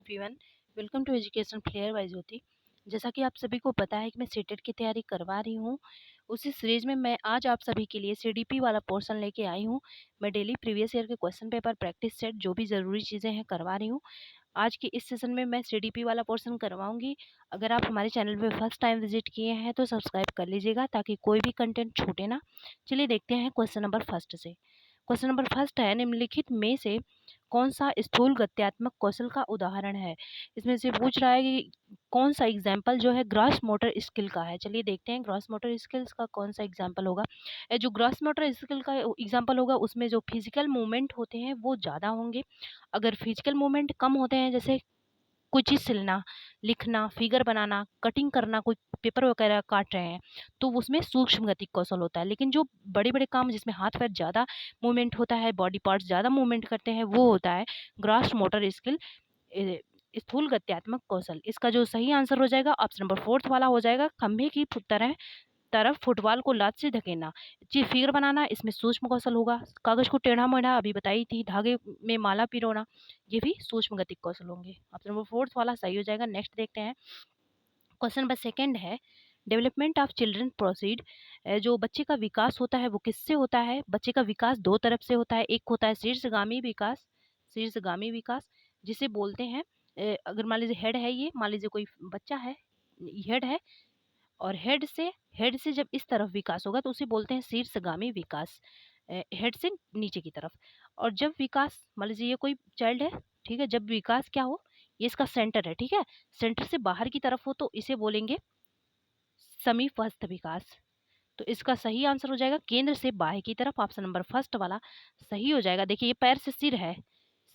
Everyone, welcome to education flair by Jyoti. जैसा कि आप सभी को पता है कि मैं सीटेट की तैयारी करवा रही हूँ। उसी सीरीज में मैं आज आप सभी के लिए सीडीपी वाला पोर्शन लेके आई हूँ। मैं डेली प्रीवियस ईयर के क्वेश्चन पेपर, प्रैक्टिस सेट, जो भी ज़रूरी चीज़ें हैं करवा रही हूँ। आज के इस सेशन में मैं सीडीपी वाला पोर्शन करवाऊंगी। अगर आप हमारे चैनल पे फर्स्ट टाइम विजिट किए हैं तो सब्सक्राइब कर लीजिएगा ताकि कोई भी कंटेंट छूटे ना। चलिए देखते हैं क्वेश्चन नंबर फर्स्ट से। क्वेश्चन नंबर फर्स्ट है, निम्नलिखित में से कौन सा स्थूल गत्यात्मक कौशल का उदाहरण है। इसमें से पूछ रहा है कि कौन सा एग्जाम्पल जो है ग्रॉस मोटर स्किल का है। चलिए देखते हैं ग्रॉस मोटर स्किल्स का कौन सा एग्जाम्पल होगा। जो ग्रॉस मोटर स्किल का एग्जाम्पल होगा उसमें जो फिजिकल मूवमेंट होते हैं वो ज़्यादा होंगे। अगर फिजिकल मूवमेंट कम होते हैं, जैसे कोई चीज़ सिलना, लिखना, फिगर बनाना, कटिंग करना, कोई पेपर वगैरह काट रहे हैं, तो उसमें सूक्ष्म गति कौशल होता है। लेकिन जो बड़े-बड़े काम जिसमें हाथ-पैर ज़्यादा मूवमेंट होता है, बॉडी पार्ट्स ज़्यादा मूवमेंट करते हैं, वो होता है ग्रॉस मोटर स्किल, ए स्थूल गत्यात्मक कौशल। इसका जो सही आंसर हो जाएगा ऑप्शन नंबर 4 वाला हो जाएगा, खंभे की तरह तरफ फुटबॉल को लात से धकेलना। जी, फिगर बनाना इसमें सूक्ष्म कौशल होगा। कागज को टेढ़ा मेढ़ा अभी बताई थी, धागे में माला पिरोना, ये भी सूक्ष्म गतिक कौशल होंगे। ऑप्शन नंबर 4 वाला सही हो जाएगा। नेक्स्ट देखते हैं, क्वेश्चन नंबर सेकंड है, डेवलपमेंट ऑफ चिल्ड्रन प्रोसीड। जो बच्चे का विकास होता है वो किससे होता है। बच्चे का विकास दो तरफ से होता है। एक होता है शीर्षगामी विकास, शीर्षगामी विकास जिसे बोलते हैं, अगर मान लीजिए हेड है, ये मान लीजिए कोई बच्चा है, हेड है, और हेड से जब इस तरफ विकास होगा तो उसे बोलते हैं शीर्षगामी विकास, हेड से नीचे की तरफ। और जब विकास, मान लीजिए ये कोई चाइल्ड है, ठीक है, जब विकास क्या हो, ये इसका सेंटर है, ठीक है, सेंटर से बाहर की तरफ हो तो इसे बोलेंगे समीपस्थ विकास। तो इसका सही आंसर हो जाएगा केंद्र से बाह्य की तरफ, ऑप्शन नंबर फर्स्ट वाला सही हो जाएगा। देखिए ये पैर से सिर है,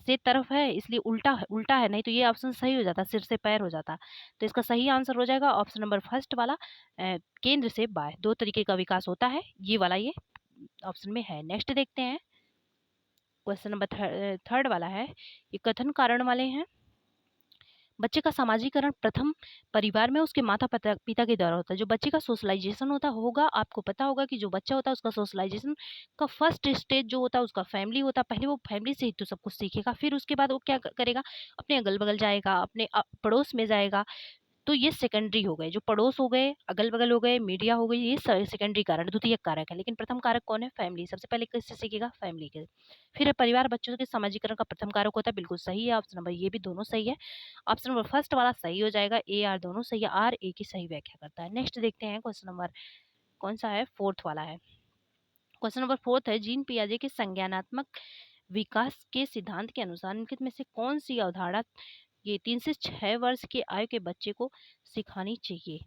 से तरफ है, इसलिए उल्टा है, नहीं तो ये ऑप्शन सही हो जाता, सिर से पैर हो जाता। तो इसका सही आंसर हो जाएगा ऑप्शन नंबर फर्स्ट वाला, केंद्र से बाह्य। दो तरीके का विकास होता है, ये वाला ये ऑप्शन में है। नेक्स्ट देखते हैं, क्वेश्चन नंबर थर्ड वाला है, ये कथन कारण वाले हैं। बच्चे का सामाजिकरण प्रथम परिवार में उसके माता पिता पिता के द्वारा होता है। जो बच्चे का सोशलाइजेशन होगा, आपको पता होगा कि जो बच्चा होता है उसका सोशलाइजेशन का फर्स्ट स्टेज जो होता है उसका फैमिली होता है। पहले वो फैमिली से ही तो सब कुछ सीखेगा, फिर उसके बाद वो क्या करेगा, अपने अगल बगल जाएगा, अपने पड़ोस में जाएगा। तो ये सेकेंडरी हो गए, जो पड़ोस हो गए, अगल बगल हो गए, मीडिया हो गई, ये सेकेंडरी कारक, द्वितीयक कारक है। लेकिन प्रथम कारक कौन है, फैमिली। सबसे पहले किससे सीखेगा, फैमिली के। फिर है परिवार, बच्चों के समाजीकरण का प्रथम कारक होता है, बिल्कुल सही है ऑप्शन नंबर, ये भी दोनों सही है। ऑप्शन नंबर फर्स्ट वाला सही हो जाएगा, ए आर दोनों सही है, आर ए की सही व्याख्या करता है। नेक्स्ट देखते हैं, क्वेश्चन नंबर कौन सा है, फोर्थ वाला है। क्वेश्चन नंबर फोर्थ है, जीन पियाजे के संज्ञानात्मक विकास के सिद्धांत के अनुसार निम्नलिखित में से कौन सी अवधारणा ये 3 से 6 वर्ष की आयु के बच्चे को सिखानी चाहिए।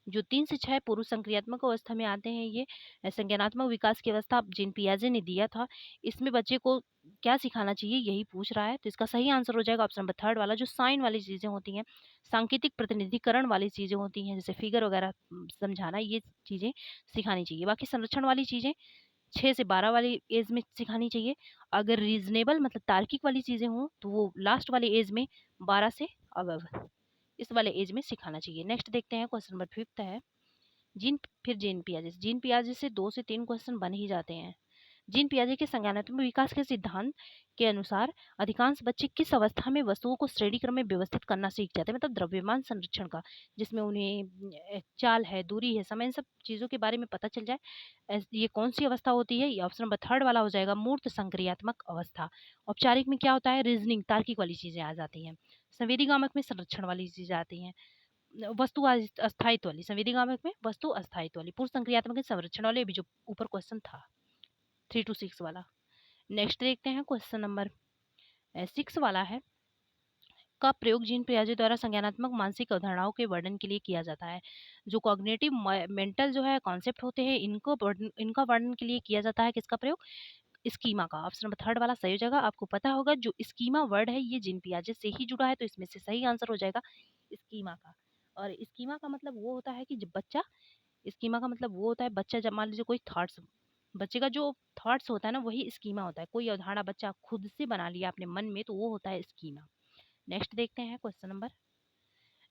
जो 3 से 6 पूर्व संक्रियात्मक अवस्था में आते हैं, ये संज्ञानात्मक विकास की अवस्था जीन पियाजे ने दिया था। इसमें बच्चे को क्या सिखाना चाहिए, यही पूछ रहा है। तो इसका सही आंसर हो जाएगा ऑप्शन नंबर थर्ड वाला, जो साइन वाली चीजें होती हैं, सांकेतिक प्रतिनिधिकरण वाली चीजें होती हैं, जैसे फिगर वगैरह समझाना, ये चीजें सिखानी चाहिए। बाकी संरक्षण वाली चीजें 6 से 12 वाली एज में सिखानी चाहिए। अगर रीजनेबल मतलब तार्किक वाली चीजें हों तो वो लास्ट वाली एज में 12 से अबव, इस वाले एज में सिखाना चाहिए। नेक्स्ट देखते हैं, क्वेश्चन नंबर फिफ्थ है, जीन फिर जीन पियाजे। जीन पियाजे से 2 से 3 क्वेश्चन बन ही जाते हैं। जीन पियाजे के संज्ञानात्मक विकास के सिद्धांत के अनुसार अधिकांश बच्चे किस अवस्था में वस्तुओं को श्रेणी क्रम में व्यवस्थित करना सीख जाते हैं, मतलब द्रव्यमान संरक्षण का, जिसमें उन्हें चाल है, दूरी है, समय, इन सब चीज़ों के बारे में पता चल जाए। ये कौन सी अवस्था होती है, ये ऑप्शन नंबर थर्ड वाला हो जाएगा, मूर्त संक्रियात्मक अवस्था। औपचारिक में क्या होता है, रीजनिंग, तार्किक वाली चीज़ें आ जाती हैं। संवेदीगामक में संरक्षण वाली चीज़ें आती हैं। वस्तु अस्थायित्व वाली, संवेदीगामक में वस्तु अस्थायित्व वाली, पूर्व संक्रियात्मक में संरक्षण वाले, अभी जो ऊपर क्वेश्चन था 3 to 6 वाला। नेक्स्ट देखते हैं, क्वेश्चन नंबर 6 वाला है, का प्रयोग जीन पियाजे द्वारा संज्ञानात्मक मानसिक अवधारणाओं के वर्णन के लिए किया जाता है। जो कॉग्निटिव मेंटल जो है कॉन्सेप्ट होते हैं, इनका वर्णन के लिए किया जाता है, किसका प्रयोग, स्कीमा का। ऑप्शन नंबर थर्ड वाला सही हो जाएगा। आपको पता होगा जो स्कीमा वर्ड है ये जीन पियाजे से ही जुड़ा है, तो इसमें से सही आंसर हो जाएगा स्कीमा का। और स्कीमा का मतलब वो होता है कि जब बच्चा, स्कीमा का मतलब वो होता है बच्चा, जब मान लीजिए कोई थॉट्स, बच्चे का जो थॉट्स होता है ना, वही स्कीमा होता है। कोई अवधारणा बच्चा खुद से बना लिया अपने मन में, तो वो होता है स्कीमा। नेक्स्ट देखते हैं, क्वेश्चन नंबर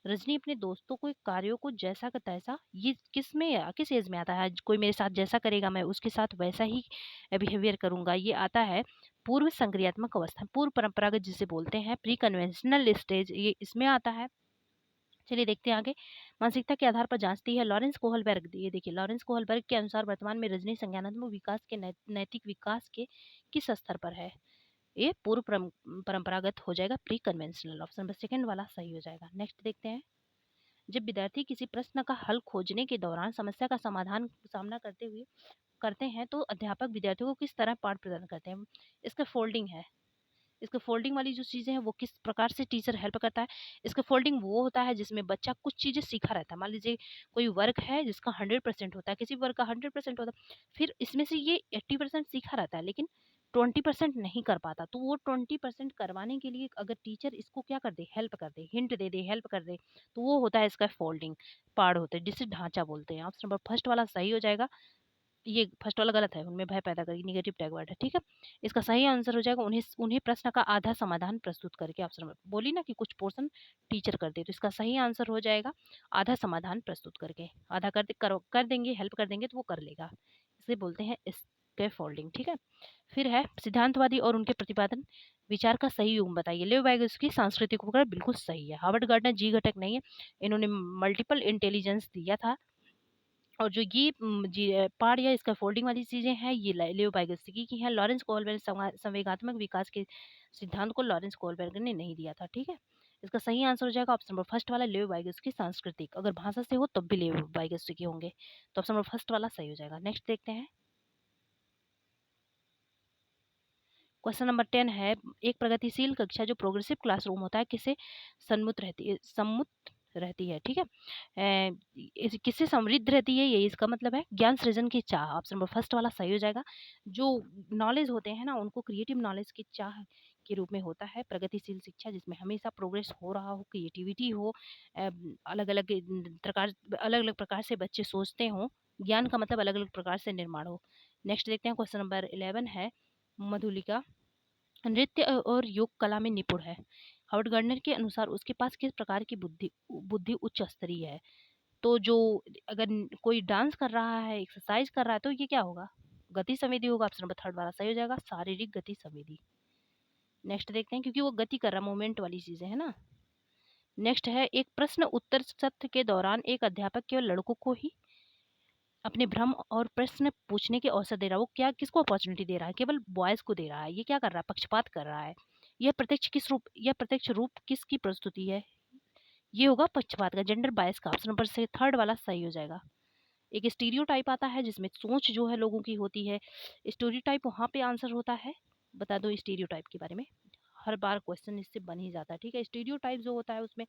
रजनी अपने दोस्तों को कार्यों को जैसा का तैसा, ये किस एज में आता है? कोई मेरे साथ जैसा करेगा मैं उसके साथ वैसा ही बिहेवियर करूंगा, ये आता है पूर्व संक्रियात्मक अवस्था, पूर्व परंपरागत जिसे बोलते हैं, प्री कन्वेंशनल स्टेज, ये इसमें आता है। चलिए देखते हैं आगे। मानसिकता के आधार पर जांचती है लॉरेंस कोहलबर्ग। ये देखिए, लॉरेंस कोहलबर्ग के अनुसार वर्तमान में रजनी संज्ञानात्मक विकास के नैतिक विकास के किस स्तर पर है? ये पूर्व परंपरागत हो जाएगा, pre conventional. Option number second वाला सही हो जाएगा। नेक्स्ट देखते हैं। जब विद्यार्थी किसी प्रश्न का हल खोजने के दौरान समस्या का समाधान सामना करते हैं तो अध्यापक विद्यार्थियों को किस तरह पाठ प्रदान करते हैं? इसका फोल्डिंग है। इसके फोल्डिंग वाली जो चीजें हैं वो किस प्रकार से टीचर हेल्प करता है? इसका फोल्डिंग वो होता है जिसमें बच्चा कुछ चीजें सीखा रहता है। मान लीजिए कोई वर्क है जिसका 100% होता है, किसी वर्क का 100% होता है, फिर इसमें से ये 80% सीखा रहता है लेकिन 20% नहीं कर पाता, तो वो 20% करवाने के लिए अगर टीचर इसको क्या कर दे, हेल्प कर दे, हिंट दे दे, हेल्प कर दे, तो वो होता है इसका फोल्डिंग पार्ट होता है, जिसे ढांचा बोलते हैं। ऑप्शन नंबर फर्स्ट वाला सही हो जाएगा। ये फर्स्ट वाला गलत है, उनमें भय पैदा करेगी, निगेटिव टैग वर्ड है, ठीक है। इसका सही आंसर हो जाएगा उन्हें उन्हें प्रश्न का आधा समाधान प्रस्तुत करके। ऑप्शन में बोली ना कि कुछ पोर्शन टीचर कर दे, तो इसका सही आंसर हो जाएगा आधा समाधान प्रस्तुत करके। आधा कर देंगे, हेल्प कर देंगे तो वो कर लेगा, इसे बोलते हैं स्कैफोल्डिंग, ठीक है। फिर है सिद्धांतवादी और उनके प्रतिपादन विचार का सही युग बताइए। लेव वाइगोत्स्की सांस्कृतिक उपकरण बिल्कुल सही है। हार्वर्ड गार्डनर जी घटक नहीं है, इन्होंने मल्टीपल इंटेलिजेंस दिया था। और जो ये पार्ट या इसका फोल्डिंग वाली चीजें हैं ये लियो वाइगोत्स्की की हैं। लॉरेंस कोहलबर्ग संवेगात्मक विकास के सिद्धांत को लॉरेंस कोहलबर्ग ने नहीं दिया था, ठीक है। इसका सही आंसर हो जाएगा ऑप्शन नंबर फर्स्ट वाला, लियो वाइगोत्स्की सांस्कृतिक। अगर भाषा से हो तब भी लियो वाइगोत्स्की होंगे, तो ऑप्शन नंबर फर्स्ट वाला सही हो जाएगा। नेक्स्ट देखते हैं। क्वेश्चन नंबर 10 है, एक प्रगतिशील कक्षा जो प्रोग्रेसिव क्लासरूम होता है किसे सम्मुत रहती है, ठीक है। किससे समृद्ध रहती है, ये इसका मतलब है ज्ञान सृजन की चाह। ऑप्शन नंबर फर्स्ट वाला सही हो जाएगा। जो नॉलेज होते हैं ना उनको क्रिएटिव नॉलेज की चाह के रूप में होता है प्रगतिशील शिक्षा, जिसमें हमेशा प्रोग्रेस हो रहा हो, क्रिएटिविटी हो, अलग अलग अलग अलग प्रकार से बच्चे सोचते हों, ज्ञान का मतलब अलग अलग प्रकार से निर्माण हो। नेक्स्ट देखते हैं। क्वेश्चन नंबर 11 है, मधुलिका नृत्य और योग कला में निपुण है। हावर्ड गार्डनर के अनुसार उसके पास किस प्रकार की बुद्धि बुद्धि उच्च स्तरीय है? तो जो अगर कोई डांस कर रहा है, एक्सरसाइज कर रहा है, तो ये क्या होगा? गति संवेदी होगा। ऑप्शन नंबर थर्ड वाला सही हो जाएगा, शारीरिक गति संवेदी। नेक्स्ट देखते हैं, क्योंकि वो गति कर रहा, मूवमेंट वाली चीजें है ना। नेक्स्ट है, एक प्रश्न उत्तर सत्र के दौरान एक अध्यापक केवल लड़कों को ही अपने भ्रम और प्रश्न पूछने के अवसर दे रहा है। वो क्या किसको अपॉर्चुनिटी दे रहा है? केवल बॉयज को दे रहा है। ये क्या कर रहा है? पक्षपात कर रहा है। यह प्रत्यक्ष रूप किसकी प्रस्तुति है? ये होगा पक्षपात का, जेंडर बायस का। ऑप्शन नंबर से थर्ड वाला सही हो जाएगा। एक स्टीरियोटाइप आता है जिसमें सोच जो है लोगों की होती है, स्टीरियोटाइप वहाँ पे आंसर होता है। बता दो स्टीरियोटाइप के बारे में, हर बार क्वेश्चन इससे बन ही जाता है, ठीक है। स्टीरियोटाइप जो होता है उसमें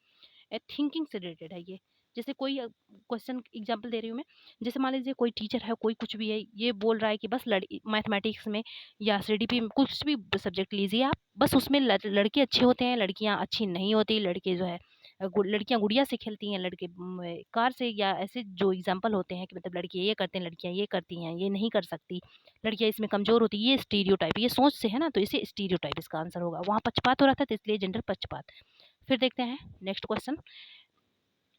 थिंकिंग से रिलेटेड है ये। जैसे कोई क्वेश्चन एग्जांपल दे रही हूँ मैं, जैसे मान लीजिए कोई टीचर है, कोई कुछ भी है, ये बोल रहा है कि बस लड़की मैथमेटिक्स में या सीडीपी में कुछ भी सब्जेक्ट लीजिए आप, बस उसमें लड़के अच्छे होते हैं, लड़कियां अच्छी नहीं होती। लड़के जो है लड़कियां गुड़िया से खेलती हैं, लड़के कार से, या ऐसे जो एग्जाम्पल होते हैं कि मतलब लड़के ये करते हैं, लड़कियां ये करती हैं, ये नहीं कर सकती, लड़कियां इसमें कमजोर होती है। ये स्टीरियोटाइप, ये सोच से है ना, तो इसे स्टीरियोटाइप इसका आंसर होगा। वहाँ पक्षपात हो रहा था तो इसलिए जेंडर पक्षपात। फिर देखते हैं नेक्स्ट क्वेश्चन।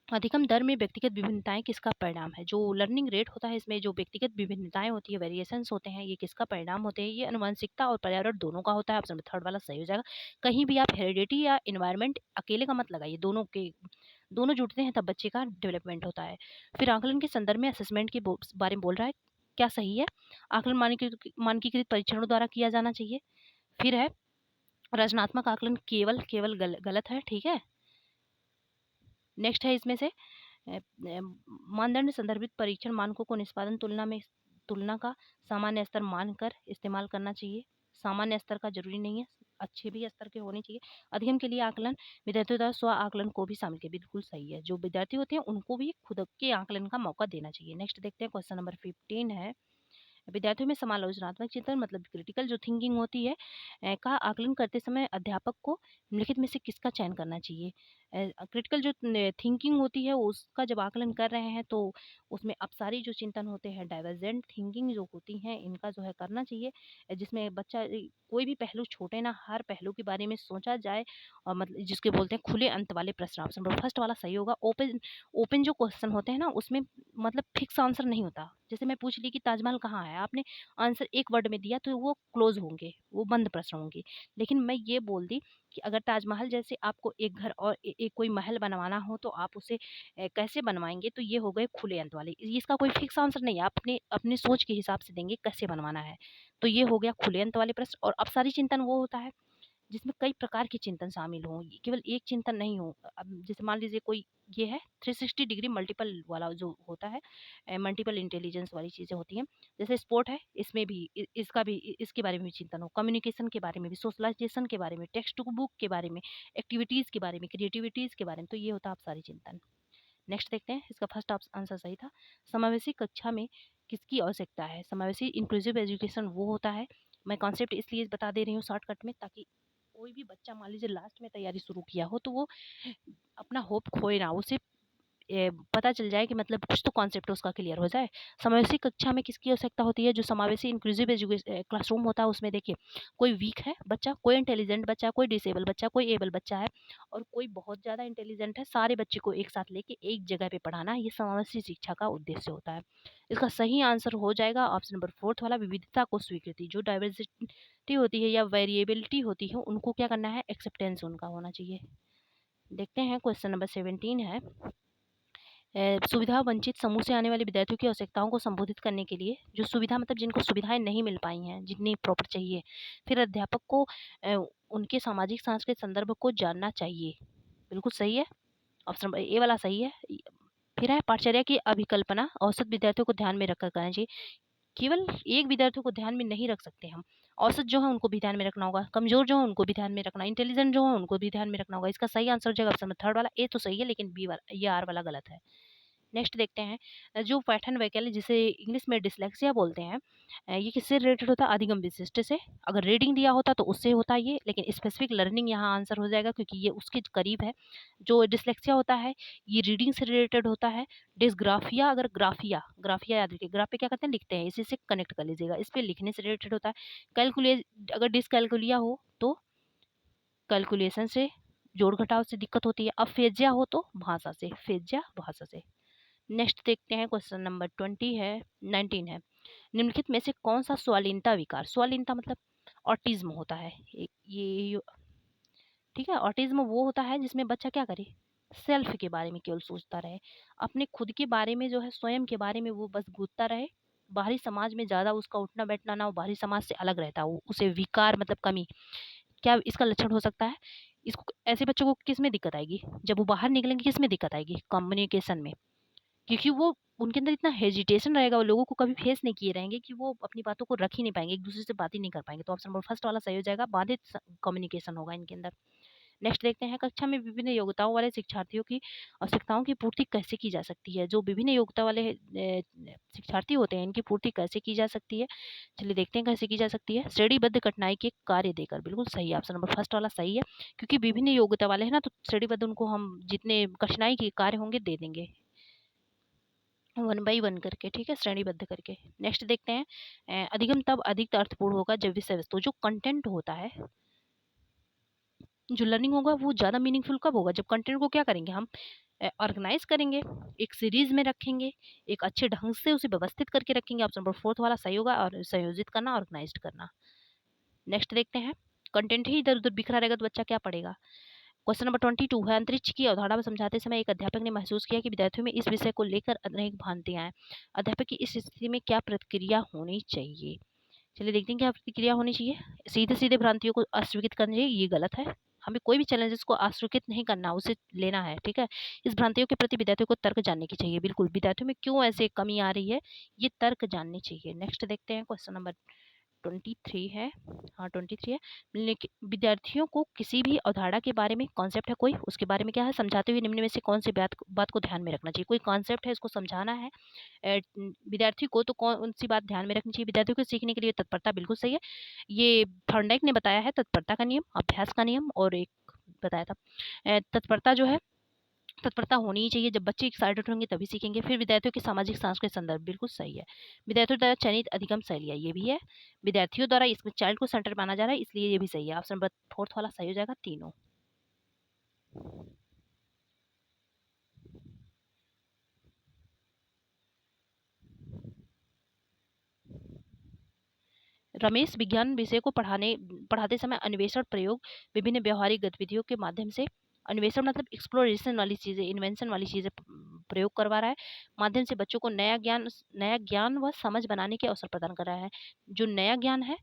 अधिकतम दर में व्यक्तिगत विभिन्नताएं किसका परिणाम है? जो लर्निंग रेट होता है इसमें जो व्यक्तिगत विभिन्नताएं होती है, वेरिएशंस होते हैं, ये किसका परिणाम होते हैं? ये आनुवंशिकता और पर्यावरण दोनों का होता है। ऑप्शन थर्ड वाला सही हो जाएगा। कहीं भी आप हेरिडिटी या इन्वायरमेंट अकेले का मत लगाइए, दोनों जुड़ते हैं तब बच्चे का डेवलपमेंट होता है। फिर आकलन के संदर्भ में असेसमेंट के बारे में बोल रहा है, क्या सही है? आकलन मानकीकृत परीक्षणों द्वारा किया जाना चाहिए। फिर है रचनात्मक आकलन केवल केवल गलत है, ठीक है। नेक्स्ट है इसमें से मानदंड संदर्भित परीक्षण मानकों को निष्पादन तुलना का सामान्य स्तर मानकर इस्तेमाल करना चाहिए। सामान्य स्तर का जरूरी नहीं है, अच्छे भी स्तर के होने चाहिए। अध्ययन के लिए आकलन विद्यार्थियों द्वारा स्व आकलन को भी शामिल किया, बिल्कुल सही है। जो विद्यार्थी होते हैं उनको भी खुद के आकलन का मौका देना चाहिए। नेक्स्ट देखते हैं। क्वेश्चन नंबर 15 है, विद्यार्थियों में समालोचनात्मक चिंतन मतलब क्रिटिकल जो थिंकिंग होती है का आकलन करते समय अध्यापक को निम्नलिखित में से किसका चयन करना चाहिए? क्रिटिकल जो थिंकिंग होती है उसका जब आकलन कर रहे हैं तो उसमें अपसारी जो चिंतन होते हैं, डाइवर्जेंट थिंकिंग जो होती हैं, इनका जो है करना चाहिए। जिसमें बच्चा कोई भी पहलू छोटे ना, हर पहलू के बारे में सोचा जाए और मतलब जिसके बोलते हैं खुले अंत वाले प्रश्न। ऑप्शन नंबर फर्स्ट वाला सही होगा। ओपन ओपन जो क्वेश्चन होते हैं ना उसमें मतलब फिक्स आंसर नहीं होता। जैसे मैं पूछ ली कि ताजमहल कहाँ है, आपने आंसर एक वर्ड में दिया तो वो क्लोज होंगे, वो बंद प्रश्न होंगे। लेकिन मैं ये बोल दी कि अगर ताजमहल जैसे आपको एक घर और एक कोई महल बनवाना हो तो आप उसे कैसे बनवाएंगे, तो ये हो गए खुले अंत वाले। इसका कोई फिक्स आंसर नहीं है, आपने अपने सोच के हिसाब से देंगे कैसे बनवाना है। तो ये हो गया खुले अंत वाले प्रश्न। और अपसारी चिंतन वो होता है जिसमें कई प्रकार के चिंतन शामिल हों, केवल एक चिंतन नहीं हो। अब जैसे मान लीजिए कोई ये है 360 डिग्री मल्टीपल वाला जो होता है, मल्टीपल इंटेलिजेंस वाली चीज़ें होती हैं। जैसे स्पोर्ट है, इसमें भी इसका भी इसके बारे में भी चिंतन हो, कम्युनिकेशन के बारे में भी, सोशलाइजेशन के बारे में, टेक्स्ट बुक के बारे में, एक्टिविटीज़ के बारे में, क्रिएटिविटीज़ के बारे में। तो ये होता है आप सारी चिंतन। नेक्स्ट देखते हैं, इसका फर्स्ट आंसर सही था। समावेशी कक्षा में किसकी आवश्यकता है? समावेशी इंक्लूसिव एजुकेशन वो होता है। मैं कॉन्सेप्ट इसलिए बता दे रही हूँ शॉर्टकट में, ताकि कोई भी बच्चा मान लीजिए लास्ट में तैयारी शुरू किया हो तो वो अपना होप खोए ना, उसे पता चल जाए कि मतलब कुछ तो कॉन्सेप्ट उसका क्लियर हो जाए। समावेशी कक्षा में किसकी आवश्यकता होती है? जो समावेशी इंक्लूसिव एजुकेशन क्लासरूम होता है उसमें देखिए, कोई वीक है बच्चा, कोई इंटेलिजेंट बच्चा, कोई डिसेबल बच्चा, कोई एबल बच्चा है और कोई बहुत ज़्यादा इंटेलिजेंट है, सारे बच्चे को एक साथ लेके एक जगह पे पढ़ाना, ये समावेशी शिक्षा का उद्देश्य होता है। इसका सही आंसर हो जाएगा ऑप्शन नंबर फोर्थ वाला, विविधता को स्वीकृति। जो डाइवर्सिटी होती है या वेरिएबिलिटी होती है उनको क्या करना है? एक्सेप्टेंस उनका होना चाहिए। देखते हैं क्वेश्चन नंबर 17 है, सुविधा वंचित समूह से आने वाले विद्यार्थियों की आवश्यकताओं को संबोधित करने के लिए, जो सुविधा मतलब जिनको सुविधाएं नहीं मिल पाई हैं जितनी प्रॉपर चाहिए, फिर अध्यापक को उनके सामाजिक सांस्कृतिक संदर्भ को जानना चाहिए। बिल्कुल सही है, ऑप्शन नंबर ए वाला सही है। फिर है पाठचर्या की अभिकल्पना औसत विद्यार्थियों को ध्यान में रखकर करना चाहिए। केवल एक विद्यार्थियों को ध्यान में नहीं रख सकते हम, औसत जो है उनको भी ध्यान में रखना होगा, कमजोर जो है उनको भी ध्यान में रखना, इंटेलिजेंट जो है उनको भी ध्यान में रखना होगा। इसका सही आंसर हो जाएगा ऑप्शन नंबर थर्ड वाला। ए तो सही है लेकिन बी वाला, ये आर वाला गलत है। नेक्स्ट देखते हैं, जो पैटर्न वैकल्य जिसे इंग्लिश में डिसलेक्सिया बोलते हैं, ये किससे रिलेटेड होता है? अधिगम विशिष्ट से। अगर रीडिंग दिया होता तो उससे होता ये, लेकिन स्पेसिफिक लर्निंग यहाँ आंसर हो जाएगा क्योंकि ये उसके करीब है। जो डिसलेक्सिया होता है ये रीडिंग से रिलेटेड होता है। डिसग्राफिया, अगर ग्राफिया ग्राफिया याद रखिए, ग्राफ पे क्या करते हैं? लिखते हैं, इसी से कनेक्ट कर लीजिएगा, इस पे लिखने से रिलेटेड होता है। कैलकुले अगर डिसकैलकुलिया हो तो कैलकुलेशन से, जोड़ घटाव से दिक्कत होती है। अब फेजिया हो तो भाषा से, फेजिया भाषा से। नेक्स्ट देखते हैं, क्वेश्चन नंबर 19 है, निम्नलिखित में से कौन सा स्वालीनता विकार, स्वालीनता मतलब ऑटिज्म होता है ये ठीक है। ऑटिज्म वो होता है जिसमें बच्चा क्या करे? सेल्फ के बारे में केवल सोचता रहे, अपने खुद के बारे में जो है, स्वयं के बारे में वो बस गूंजता रहे, बाहरी समाज में ज्यादा उसका उठना बैठना ना हो, बाहरी समाज से अलग रहता हो, उसे विकार मतलब कमी। क्या इसका लक्षण हो सकता है? इसको ऐसे बच्चों को किस में दिक्कत आएगी? जब वो बाहर निकलेंगे किस में दिक्कत आएगी? कम्युनिकेशन में, क्योंकि वो उनके अंदर इतना हेजिटेशन रहेगा, वो लोगों को कभी फेस नहीं किए रहेंगे कि वो अपनी बातों को रख ही नहीं पाएंगे, एक दूसरे से बात ही नहीं कर पाएंगे। तो ऑप्शन नंबर फर्स्ट वाला सही हो जाएगा, बाधित कम्युनिकेशन होगा इनके अंदर। नेक्स्ट देखते हैं, कक्षा में विभिन्न योग्यताओं वाले शिक्षार्थियों की आवश्यकताओं की पूर्ति कैसे की जा सकती है? जो विभिन्न योग्यता वाले शिक्षार्थी होते हैं इनकी पूर्ति कैसे की जा सकती है? चलिए देखते हैं कैसे की जा सकती है। श्रेणीबद्ध कठिनाई के कार्य देकर, बिल्कुल सही है, ऑप्शन नंबर फर्स्ट वाला सही है, क्योंकि विभिन्न योग्यता वाले हैं ना, तो श्रेणीबद्ध उनको हम जितने कठिनाई के कार्य होंगे दे देंगे, 1 बाई 1 करके, ठीक है, श्रेणीबद्ध करके। नेक्स्ट देखते हैं, अधिगम तब अधिक अर्थपूर्ण होगा जब विषय वस्तु, जो कंटेंट होता है, जो लर्निंग होगा वो ज़्यादा मीनिंगफुल कब होगा? जब कंटेंट को क्या करेंगे हम? ऑर्गेनाइज करेंगे, एक सीरीज में रखेंगे, एक अच्छे ढंग से उसे व्यवस्थित करके रखेंगे। ऑप्शन नंबर फोर्थ वाला सही होगा, और संयोजित करना, ऑर्गेनाइज करना। नेक्स्ट देखते हैं, कंटेंट ही इधर उधर बिखरा रहेगा तो बच्चा क्या पढ़ेगा? क्वेश्चन नंबर 22 है, अंतरिक्ष की अवधारणा में समझाते समय एक अध्यापक ने महसूस किया कि विद्यार्थियों में इस विषय को लेकर अनेक भ्रांतियां हैं। अध्यापक की इस स्थिति में क्या प्रतिक्रिया होनी चाहिए? चलिए देखते हैं क्या प्रतिक्रिया होनी चाहिए। सीधे सीधे भ्रांतियों को अस्वीकृत करना चाहिए, ये गलत है। हमें कोई भी चैलेंजेस को अस्वीकृत नहीं करना, उसे लेना है, ठीक है। इस भ्रांतियों के प्रति विद्यार्थियों को तर्क जानने की चाहिए, बिल्कुल विद्यार्थियों में क्यों ऐसे कमी आ रही है ये तर्क जानने चाहिए। नेक्स्ट देखते हैं, क्वेश्चन नंबर 23 है, हाँ 23 है, लेकिन विद्यार्थियों को किसी भी अवधारणा के बारे में, कॉन्सेप्ट है कोई, उसके बारे में क्या है समझाते हुए निम्न में से कौन सी बात को ध्यान में रखना चाहिए? कोई कॉन्सेप्ट है, इसको समझाना है विद्यार्थी को, तो कौन सी बात ध्यान में रखनी चाहिए? विद्यार्थियों को सीखने के लिए तत्परता, बिल्कुल सही है। ये थॉर्नडाइक ने बताया है, तत्परता का नियम, अभ्यास का नियम और एक बताया था। तत्परता जो है, तत्परता होनी ही चाहिए। जब बच्चे एक्साइटेड होंगे तभी सीखेंगे। फिर विद्यार्थियों के सामाजिक सांस्कृतिक संदर्भ, बिल्कुल सही है। विद्यार्थियों द्वारा चयनित अधिगम शैलियाँ, ये भी है। विद्यार्थियों द्वारा, इसमें चाइल्ड को सेंटर माना जा रहा है, इसलिए ये भी सही है। ऑप्शन नंबर फोर्थ वाला सही हो जाएगा तीनों। रमेश विज्ञान विषय को पढ़ाते समय अन्वेषण प्रयोग विभिन्न व्यवहारिक गतिविधियों के माध्यम से, अन्वेषण मतलब एक्सप्लोरेशन वाली चीजें, इन्वेंशन वाली चीजें प्रयोग करवा रहा है, माध्यम से बच्चों को नया ज्ञान व समझ बनाने के अवसर प्रदान कर रहा है। जो नया ज्ञान है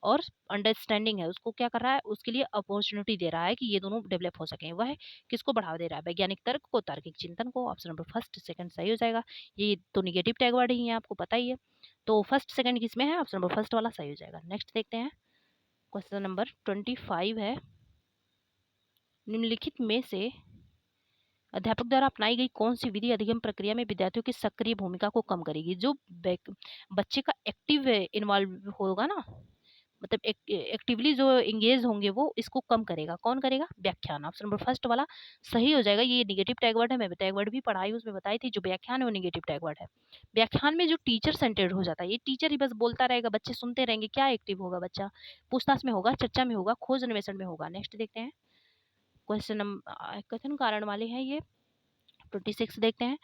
और अंडरस्टैंडिंग है, उसको क्या कर रहा है, उसके लिए अपॉर्चुनिटी दे रहा है कि ये दोनों डेवलप हो सके। वह किसको बढ़ावा दे रहा है, वैज्ञानिक तर्क को, तार्किक चिंतन को। ऑप्शन नंबर फर्स्ट सेकंड सही हो जाएगा। ये तो निगेटिव टैग वर्ड ही है, आपको पता ही है। तो फर्स्ट सेकंड किसमें है, ऑप्शन नंबर फर्स्ट वाला सही हो जाएगा। नेक्स्ट देखते हैं, क्वेश्चन नंबर 25 है, निम्नलिखित में से अध्यापक द्वारा अपनाई गई कौन सी विधि अधिगम प्रक्रिया में विद्यार्थियों की सक्रिय भूमिका को कम करेगी। जो बच्चे का एक्टिव इन्वॉल्व होगा ना, मतलब एक्टिवली जो एंगेज होंगे, वो इसको कम करेगा। कौन करेगा, व्याख्यान। ऑप्शन नंबर फर्स्ट वाला सही हो जाएगा। ये निगेटिव टैग वर्ड है, मैं टैग वर्ड भी पढ़ाई उसमें बताई थी। जो व्याख्यान है वो निगेटिव टैग वर्ड है। व्याख्यान में जो टीचर सेंटर्ड हो जाता है, ये टीचर ही बस बोलता रहेगा, बच्चे सुनते रहेंगे, क्या एक्टिव होगा बच्चा, पूछताछ में होगा, चर्चा में होगा, खोज अन्वेषण में होगा। नेक्स्ट देखते हैं, क्वेश्चन नंबर कथन कारण वाले हैं ये। 26 देखते हैं,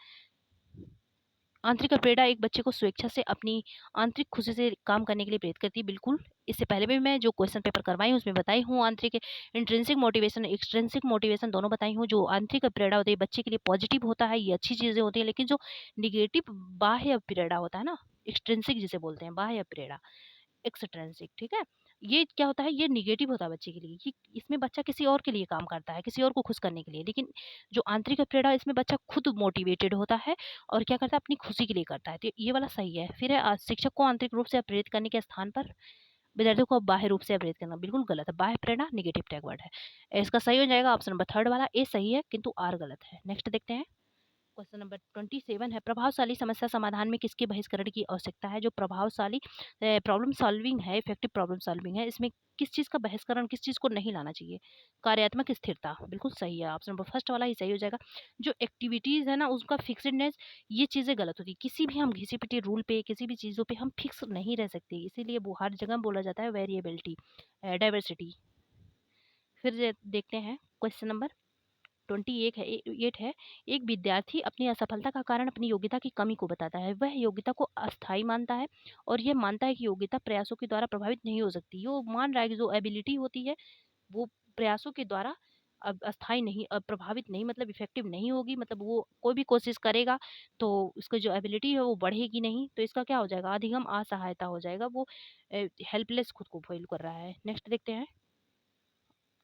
आंतरिक प्रेरणा एक बच्चे को स्वेच्छा से अपनी आंतरिक खुशी से काम करने के लिए प्रेरित करती है। बिल्कुल, इससे पहले भी मैं जो क्वेश्चन पेपर करवाई हूँ उसमें बताई हूँ, आंतरिक इंट्रिंसिक मोटिवेशन, एक्सट्रिंसिक मोटिवेशन दोनों बताई हूँ। जो आंतरिक प्रेरणा होती है बच्चे के लिए पॉजिटिव होता है, ये अच्छी चीजें होती है। लेकिन जो निगेटिव बाह्य प्रेरणा होता है ना, एक्सट्रिंसिक जिसे बोलते हैं, बाह्य प्रेरणा, एक्सट्रिंसिक, ठीक है, ये क्या होता है, ये निगेटिव होता है बच्चे के लिए। ये इसमें बच्चा किसी और के लिए काम करता है, किसी और को खुश करने के लिए। लेकिन जो आंतरिक प्रेरणा, इसमें बच्चा खुद मोटिवेटेड होता है और क्या करता है, अपनी खुशी के लिए करता है। तो ये वाला सही है। फिर है, शिक्षक को आंतरिक रूप से प्रेरित करने के स्थान पर विद्यार्थियों को बाह्य रूप से प्रेरित करना, बिल्कुल गलत है। बाह्य प्रेरणा निगेटिव टैग वर्ड है। इसका सही हो जाएगा ऑप्शन नंबर थर्ड वाला, ए सही है किंतु आर गलत है। नेक्स्ट देखते हैं, क्वेश्चन नंबर 27 है, प्रभावशाली समस्या समाधान में किसके बहिष्करण की आवश्यकता है। जो प्रभावशाली प्रॉब्लम सॉल्विंग है, इफेक्टिव प्रॉब्लम सॉल्विंग है, इसमें किस चीज का बहिष्करण, किस चीज को नहीं लाना चाहिए, कार्यात्मक स्थिरता, बिल्कुल सही है। ऑप्शन नंबर फर्स्ट वाला ही सही हो जाएगा। जो एक्टिविटीज है ना, उसका फिक्सडनेस, ये चीजें गलत होती है। किसी भी हम घिसी पिटी रूल पे, किसी भी चीजों पे हम फिक्स नहीं रह सकते, इसीलिए वो हर जगह बोला जाता है वेरिएबिलिटी, डाइवर्सिटी। फिर देखते हैं, क्वेश्चन नंबर 28 है, एक विद्यार्थी अपनी असफलता का कारण अपनी योग्यता की कमी को बताता है। वह योग्यता को अस्थायी मानता है और यह मानता है कि योग्यता प्रयासों के द्वारा प्रभावित नहीं हो सकती। वो मान रहा है कि जो एबिलिटी होती है वो प्रयासों के द्वारा अब अस्थायी नहीं, अब प्रभावित नहीं, मतलब इफेक्टिव नहीं होगी। मतलब वो कोई भी कोशिश करेगा तो उसकी जो एबिलिटी है वो बढ़ेगी नहीं। तो इसका क्या हो जाएगा, अधिगम असहायता हो जाएगा। वो हेल्पलेस खुद को फील कर रहा है। नेक्स्ट देखते हैं,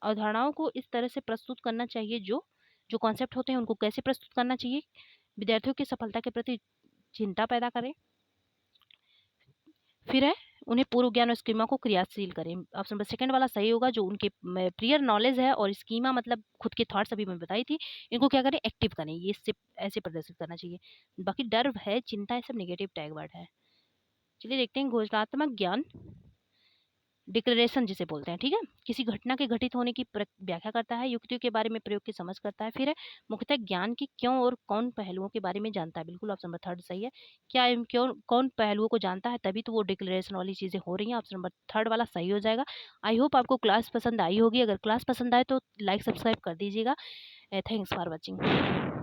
अवधारणाओं को इस तरह से प्रस्तुत करना चाहिए, जो जो कॉन्सेप्ट होते हैं उनको कैसे प्रस्तुत करना चाहिए, विद्यार्थियों की सफलता के प्रति चिंता पैदा करें। फिर है, उन्हें पूर्व ज्ञान और स्कीमा को क्रियाशील करें। ऑप्शन नंबर सेकंड वाला सही होगा। जो उनके प्रियर नॉलेज है और स्कीमा मतलब खुद के थॉट्स अभी मैं बताई थी, इनको क्या करें, एक्टिव करें। ये इससे ऐसे प्रदर्शित करना चाहिए। बाकी डर है, चिंता, ये सब नेगेटिव टैग वर्ड है। चलिए देखते हैं, घोषणात्मक ज्ञान डिक्लेरेशन जिसे बोलते हैं, ठीक है, किसी घटना के घटित होने की व्याख्या करता है, युक्तियों के बारे में प्रयोग की समझ करता है। फिर है, मुख्यतः ज्ञान की क्यों और कौन पहलुओं के बारे में जानता है। बिल्कुल ऑप्शन नंबर थर्ड सही है। क्या एवं क्यों कौन पहलुओं को जानता है, तभी तो वो डिक्लेरेशन वाली चीजें हो रही हैं। ऑप्शन नंबर थर्ड वाला सही हो जाएगा। आई होप आपको क्लास पसंद आई होगी। अगर क्लास पसंद आए तो लाइक सब्सक्राइब कर दीजिएगा। Thanks for watching.